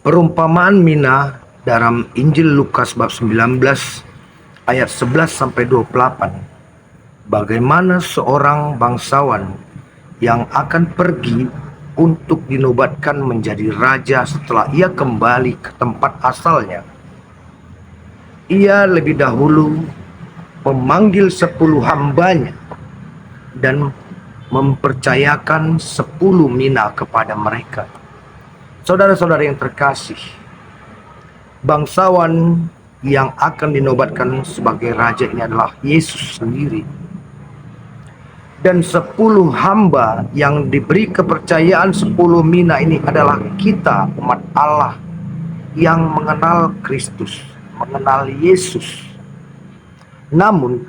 Perumpamaan Mina dalam Injil Lukas bab 19 ayat 11 sampai 28. Bagaimana seorang bangsawan yang akan pergi untuk dinobatkan menjadi raja setelah ia kembali ke tempat asalnya. Ia lebih dahulu memanggil 10 hambanya dan mempercayakan 10 mina kepada mereka. Saudara-saudara yang terkasih, bangsawan yang akan dinobatkan sebagai raja ini adalah Yesus sendiri. Dan 10 hamba yang diberi kepercayaan 10 mina ini adalah kita, umat Allah, yang mengenal Kristus, mengenal Yesus. Namun,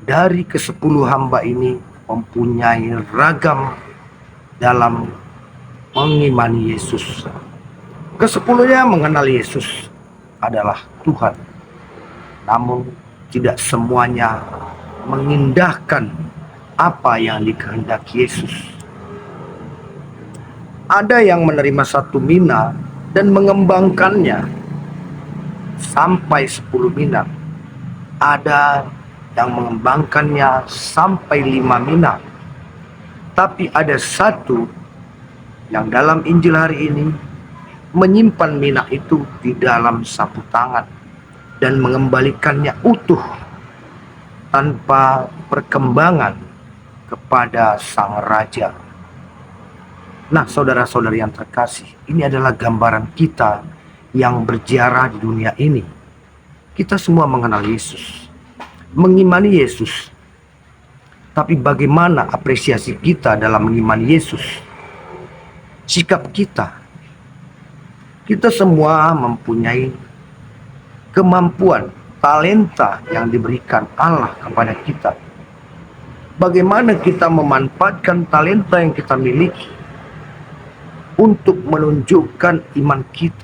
dari ke-10 hamba ini mempunyai ragam dalam mengimani Yesus. Ke-10-nya mengenal Yesus adalah Tuhan, namun tidak semuanya mengindahkan apa yang dikehendaki Yesus. Ada yang menerima 1 mina dan mengembangkannya sampai 10 mina. Ada yang mengembangkannya sampai 5 mina. Tapi ada satu yang dalam Injil hari ini menyimpan mina itu di dalam sapu tangan dan mengembalikannya utuh tanpa perkembangan kepada sang raja. Nah, saudara-saudari yang terkasih, ini adalah gambaran kita yang berziarah di dunia ini. Kita semua mengenal Yesus, mengimani Yesus. Tapi bagaimana apresiasi kita dalam mengimani Yesus? Sikap kita. Kita semua mempunyai kemampuan, talenta yang diberikan Allah kepada kita. Bagaimana kita memanfaatkan talenta yang kita miliki untuk menunjukkan iman kita?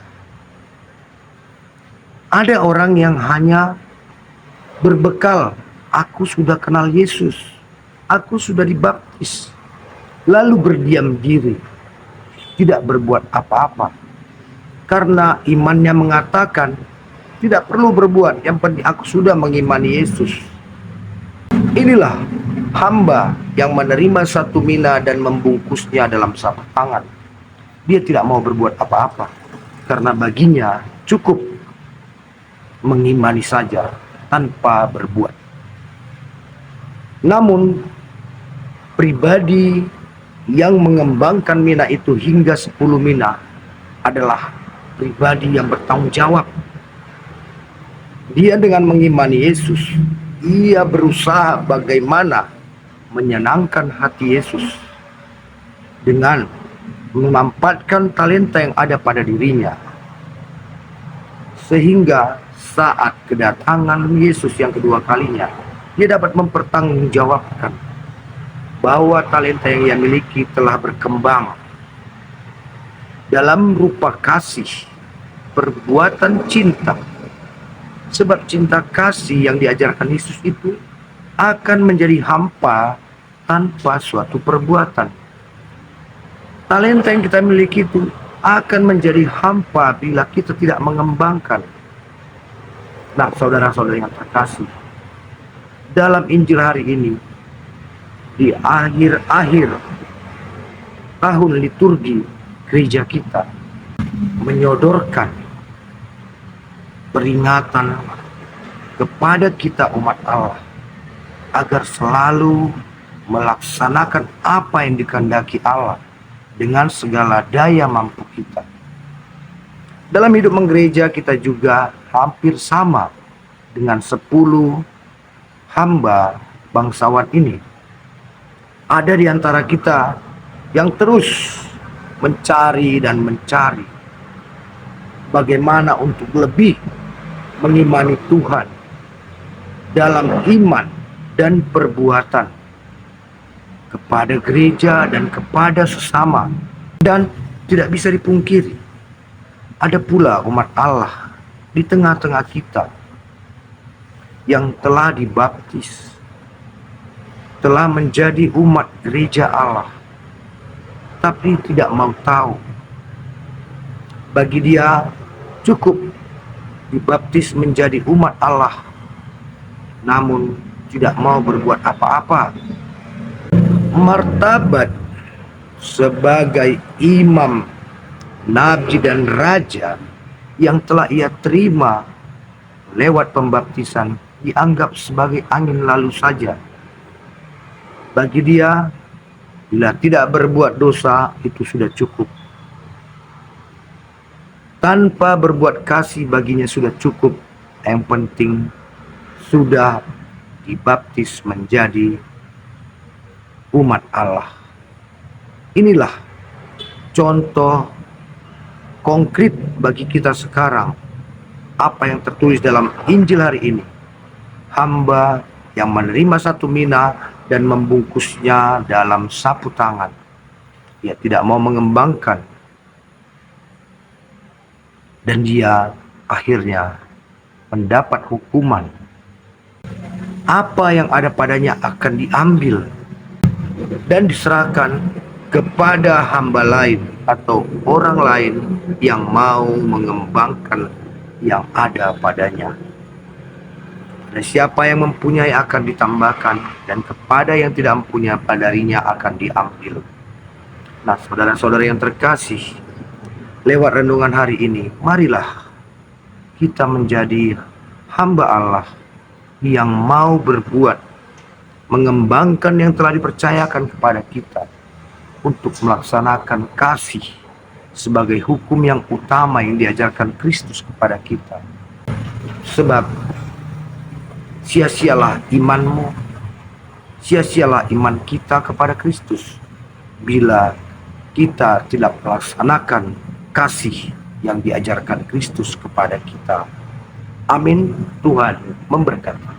Ada orang yang hanya berbekal, aku sudah kenal Yesus, aku sudah dibaptis, lalu berdiam diri, tidak berbuat apa-apa. Karena imannya mengatakan, tidak perlu berbuat, yang penting aku sudah mengimani Yesus. Inilah hamba yang menerima 1 mina dan membungkusnya dalam sapu tangan. Dia tidak mau berbuat apa-apa, karena baginya cukup mengimani saja tanpa berbuat. Namun, pribadi yang mengembangkan mina itu hingga 10 mina adalah pribadi yang bertanggung jawab. Dia dengan mengimani Yesus, ia berusaha bagaimana menyenangkan hati Yesus dengan memanfaatkan talenta yang ada pada dirinya, sehingga saat kedatangan Yesus yang kedua kalinya, dia dapat mempertanggungjawabkan bahwa talenta yang ia miliki telah berkembang dalam rupa kasih, perbuatan cinta. Sebab cinta kasih yang diajarkan Yesus itu akan menjadi hampa tanpa suatu perbuatan. Talenta yang kita miliki itu akan menjadi hampa bila kita tidak mengembangkan. Nah, saudara-saudara yang terkasih, dalam Injil hari ini, di akhir-akhir tahun liturgi gereja kita menyodorkan peringatan kepada kita umat Allah agar selalu melaksanakan apa yang dikehendaki Allah dengan segala daya mampu kita. Dalam hidup menggereja kita juga hampir sama dengan 10 hamba bangsawan ini. Ada di antara kita yang terus mencari dan mencari bagaimana untuk lebih mengimani Tuhan dalam iman dan perbuatan kepada gereja dan kepada sesama. Dan tidak bisa dipungkiri, ada pula umat Allah di tengah-tengah kita yang telah dibaptis, telah menjadi umat gereja Allah, tapi tidak mau tahu Bagi dia cukup dibaptis menjadi umat Allah, namun tidak mau berbuat apa-apa. Martabat sebagai imam, nabi dan raja yang telah ia terima lewat pembaptisan dianggap sebagai angin lalu saja. Bagi dia, bila tidak berbuat dosa itu sudah cukup. Tanpa berbuat kasih baginya sudah cukup. Yang penting sudah dibaptis menjadi umat Allah. Inilah contoh konkret bagi kita sekarang apa yang tertulis dalam Injil hari ini. Hamba yang menerima satu mina dan membungkusnya dalam sapu tangan. Dia tidak mau mengembangkan, dan dia akhirnya mendapat hukuman. Apa yang ada padanya akan diambil dan diserahkan kepada hamba lain atau orang lain yang mau mengembangkan yang ada padanya. Dan siapa yang mempunyai akan ditambahkan, dan kepada yang tidak mempunyai padanya akan diambil. Nah, saudara-saudara yang terkasih, lewat renungan hari ini, marilah kita menjadi hamba Allah yang mau berbuat, mengembangkan yang telah dipercayakan kepada kita untuk melaksanakan kasih sebagai hukum yang utama yang diajarkan Kristus kepada kita. Sebab sia-sialah imanmu, sia-sialah iman kita kepada Kristus bila kita tidak melaksanakan kasih yang diajarkan Kristus kepada kita. Amin. Tuhan memberkati.